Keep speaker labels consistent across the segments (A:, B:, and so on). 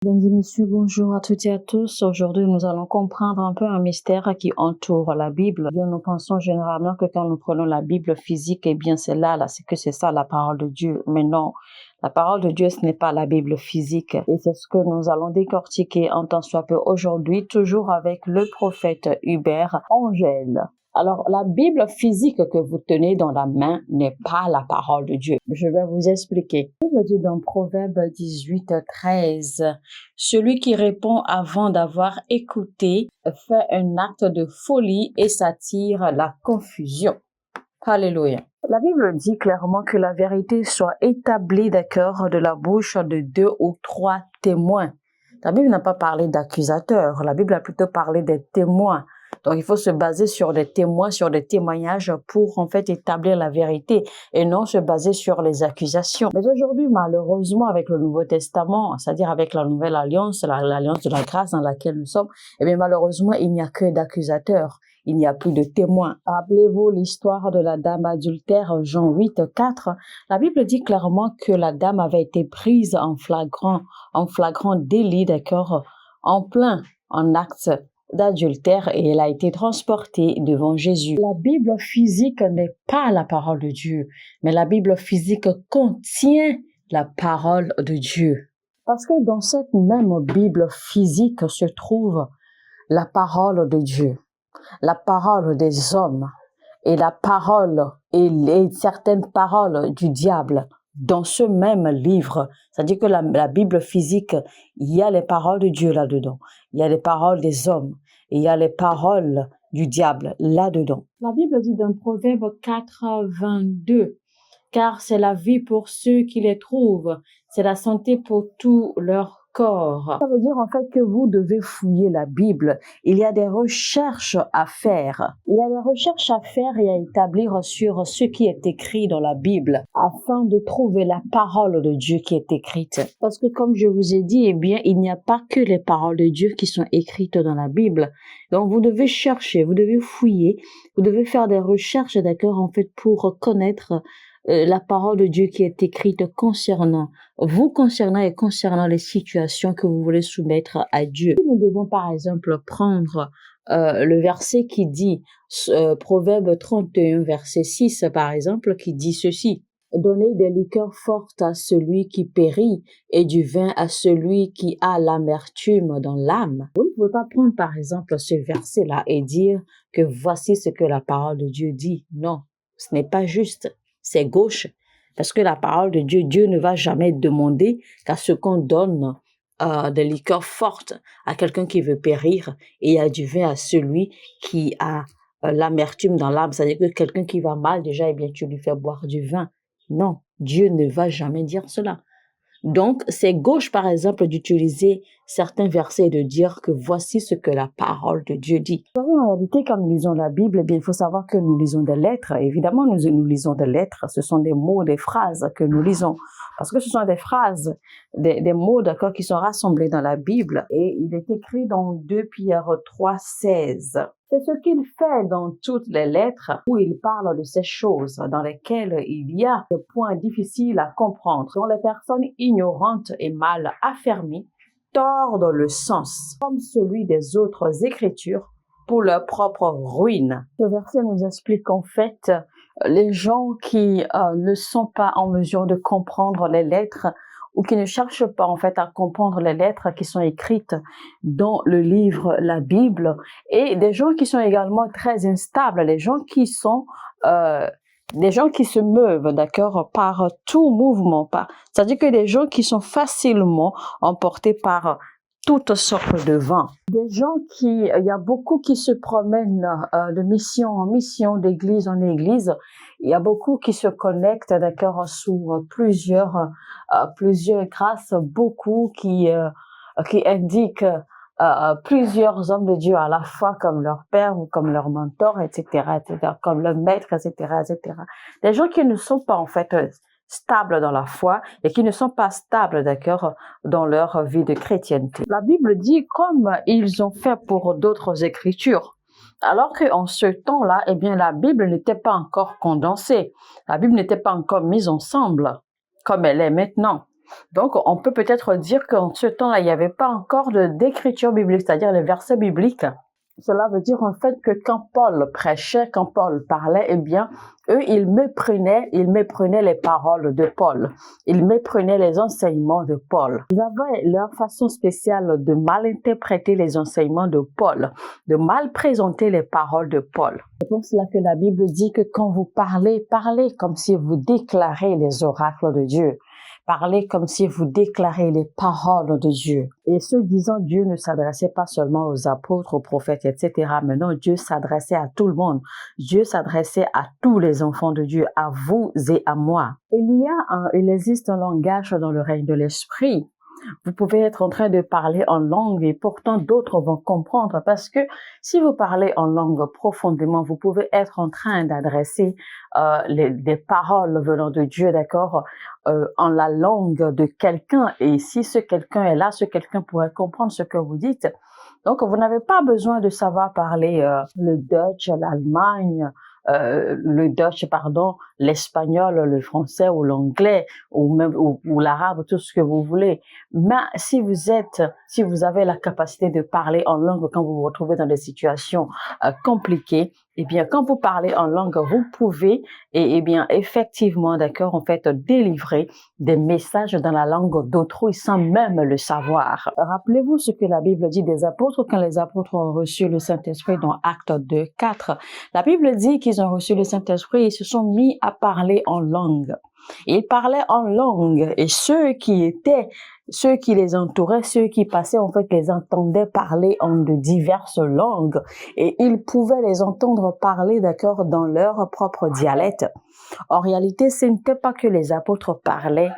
A: Mesdames et messieurs, bonjour à toutes et à tous. Aujourd'hui, nous allons comprendre un peu un mystère qui entoure la Bible. Bien, nous pensons généralement que quand nous prenons la Bible physique, eh bien, c'est ça la parole de Dieu. Mais non, la parole de Dieu, ce n'est pas la Bible physique. Et c'est ce que nous allons décortiquer en tant soit peu aujourd'hui, toujours avec le prophète Hubert Angèle. Alors, la Bible physique que vous tenez dans la main n'est pas la parole de Dieu. Je vais vous expliquer. La Bible dit dans Proverbe 18:13, « Celui qui répond avant d'avoir écouté fait un acte de folie et s'attire la confusion. » Alléluia. La Bible dit clairement que la vérité soit établie d'accord de la bouche de 2 ou 3 témoins. La Bible n'a pas parlé d'accusateurs, la Bible a plutôt parlé des témoins. Donc, il faut se baser sur des témoins, sur des témoignages pour, en fait, établir la vérité et non se baser sur les accusations. Mais aujourd'hui, malheureusement, avec le Nouveau Testament, c'est-à-dire avec la Nouvelle Alliance, l'Alliance de la grâce dans laquelle nous sommes, eh bien, malheureusement, il n'y a que d'accusateurs. Il n'y a plus de témoins. Rappelez-vous l'histoire de la dame adultère, Jean 8:4. La Bible dit clairement que la dame avait été prise en flagrant délit, d'accord, en acte d'adultère et elle a été transportée devant Jésus. La Bible physique n'est pas la parole de Dieu, mais la Bible physique contient la parole de Dieu. Parce que dans cette même Bible physique se trouve la parole de Dieu, la parole des hommes et la parole et certaines paroles du diable. Dans ce même livre, c'est-à-dire que la Bible physique, il y a les paroles de Dieu là-dedans, il y a les paroles des hommes, et il y a les paroles du diable là-dedans. La Bible dit dans Proverbe 4:22, « Car c'est la vie pour ceux qui les trouvent, c'est la santé pour tout leur corps. » Ça veut dire en fait que vous devez fouiller la Bible. Il y a des recherches à faire. Il y a des recherches à faire et à établir sur ce qui est écrit dans la Bible afin de trouver la parole de Dieu qui est écrite. Parce que comme je vous ai dit, eh bien, il n'y a pas que les paroles de Dieu qui sont écrites dans la Bible. Donc vous devez chercher, vous devez fouiller, vous devez faire des recherches, d'accord, en fait, pour connaître la parole de Dieu qui est écrite concernant et concernant les situations que vous voulez soumettre à Dieu. Nous devons par exemple prendre le verset qui dit, Proverbe 31, verset 6 par exemple, qui dit ceci. « Donnez des liqueurs fortes à celui qui périt et du vin à celui qui a l'amertume dans l'âme. » Vous ne pouvez pas prendre par exemple ce verset-là et dire que voici ce que la parole de Dieu dit. Non, ce n'est pas juste. C'est gauche, parce que la parole de Dieu, Dieu ne va jamais demander qu'à ce qu'on donne des liqueurs fortes à quelqu'un qui veut périr et à du vin à celui qui a l'amertume dans l'âme. C'est-à-dire que quelqu'un qui va mal déjà, eh bien, tu lui fais boire du vin. Non, Dieu ne va jamais dire cela. Donc, c'est gauche, par exemple, d'utiliser certains versets et de dire que voici ce que la parole de Dieu dit. Vous savez, en réalité, quand nous lisons la Bible, eh bien, il faut savoir que nous lisons des lettres. Évidemment, nous lisons des lettres. Ce sont des mots, des phrases que nous lisons. Parce que ce sont des phrases, des mots, d'accord, qui sont rassemblés dans la Bible. Et il est écrit dans 2 Pierre 3:16. C'est ce qu'il fait dans toutes les lettres où il parle de ces choses dans lesquelles il y a des points difficiles à comprendre, dont les personnes ignorantes et mal affermies tordent le sens, comme celui des autres écritures, pour leur propre ruine. Ce verset nous explique en fait les gens qui ne sont pas en mesure de comprendre les lettres ou qui ne cherchent pas en fait à comprendre les lettres qui sont écrites dans le livre, la Bible, et des gens qui sont également très instables, des gens qui se meuvent, d'accord, par tout mouvement, c'est-à-dire que des gens qui sont facilement emportés par toutes sortes de vents. Des gens il y a beaucoup qui se promènent de mission en mission, d'église en église. Il y a beaucoup qui se connectent, d'accord, sous plusieurs grâces, beaucoup qui indiquent plusieurs hommes de Dieu à la fois comme leur père ou comme leur mentor, etc., comme leur maître, etc., etc. Des gens qui ne sont pas en fait stables dans la foi et qui ne sont pas stables, d'accord, dans leur vie de chrétienté. La Bible dit comme ils ont fait pour d'autres écritures. Alors qu'en ce temps-là, eh bien, la Bible n'était pas encore condensée. La Bible n'était pas encore mise ensemble comme elle est maintenant. Donc, on peut peut-être dire qu'en ce temps-là, il n'y avait pas encore d'écriture biblique, c'est-à-dire les versets bibliques. Cela veut dire en fait que quand Paul prêchait, quand Paul parlait, eh bien, eux, ils méprenaient les paroles de Paul. Ils méprenaient les enseignements de Paul. Ils avaient leur façon spéciale de mal interpréter les enseignements de Paul, de mal présenter les paroles de Paul. C'est pour cela que la Bible dit que quand vous parlez, parlez comme si vous déclarez les oracles de Dieu. Parlez comme si vous déclarez les paroles de Dieu. Et ce disant, Dieu ne s'adressait pas seulement aux apôtres, aux prophètes, etc. Mais non, Dieu s'adressait à tout le monde. Dieu s'adressait à tous les enfants de Dieu, à vous et à moi. Il existe un langage dans le règne de l'esprit. Vous pouvez être en train de parler en langue et pourtant d'autres vont comprendre parce que si vous parlez en langue profondément, vous pouvez être en train d'adresser des paroles venant de Dieu, d'accord, en la langue de quelqu'un. Et si ce quelqu'un est là, ce quelqu'un pourrait comprendre ce que vous dites. Donc, vous n'avez pas besoin de savoir parler le Dutch, l'Allemagne, l'espagnol, le français ou l'anglais ou même ou l'arabe, tout ce que vous voulez. Mais si vous avez la capacité de parler en langue quand vous vous retrouvez dans des situations compliquées, eh bien, quand vous parlez en langue, vous pouvez, eh bien, effectivement, d'accord, en fait, délivrer des messages dans la langue d'autrui sans même le savoir. Rappelez-vous ce que la Bible dit des apôtres quand les apôtres ont reçu le Saint-Esprit dans Actes 2, 4. La Bible dit qu'ils ont reçu le Saint-Esprit et ils se sont mis à parler en langue. Ils parlaient en langue et ceux qui les entouraient, ceux qui passaient, en fait, les entendaient parler en de diverses langues et ils pouvaient les entendre parler, d'accord, dans leur propre dialecte. En réalité, ce n'était pas que les apôtres parlaient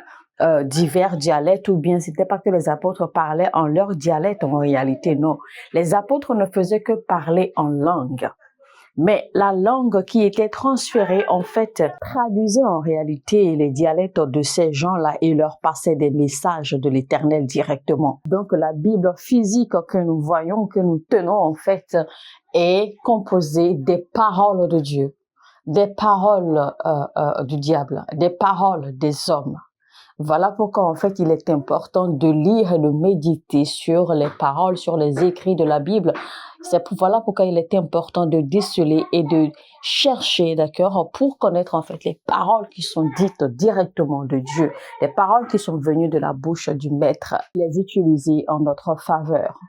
A: divers dialectes ou bien c'était pas que les apôtres parlaient en leur dialecte. En réalité, non. Les apôtres ne faisaient que parler en langue. Mais la langue qui était transférée, en fait, traduisait en réalité les dialectes de ces gens-là et leur passait des messages de l'Éternel directement. Donc, la Bible physique que nous voyons, que nous tenons, en fait, est composée des paroles de Dieu, des paroles du diable, des paroles des hommes. Voilà pourquoi, en fait, il est important de lire et de méditer sur les paroles, sur les écrits de la Bible. Voilà pourquoi il est important de déceler et de chercher, d'accord, pour connaître, en fait, les paroles qui sont dites directement de Dieu, les paroles qui sont venues de la bouche du Maître, les utiliser en notre faveur.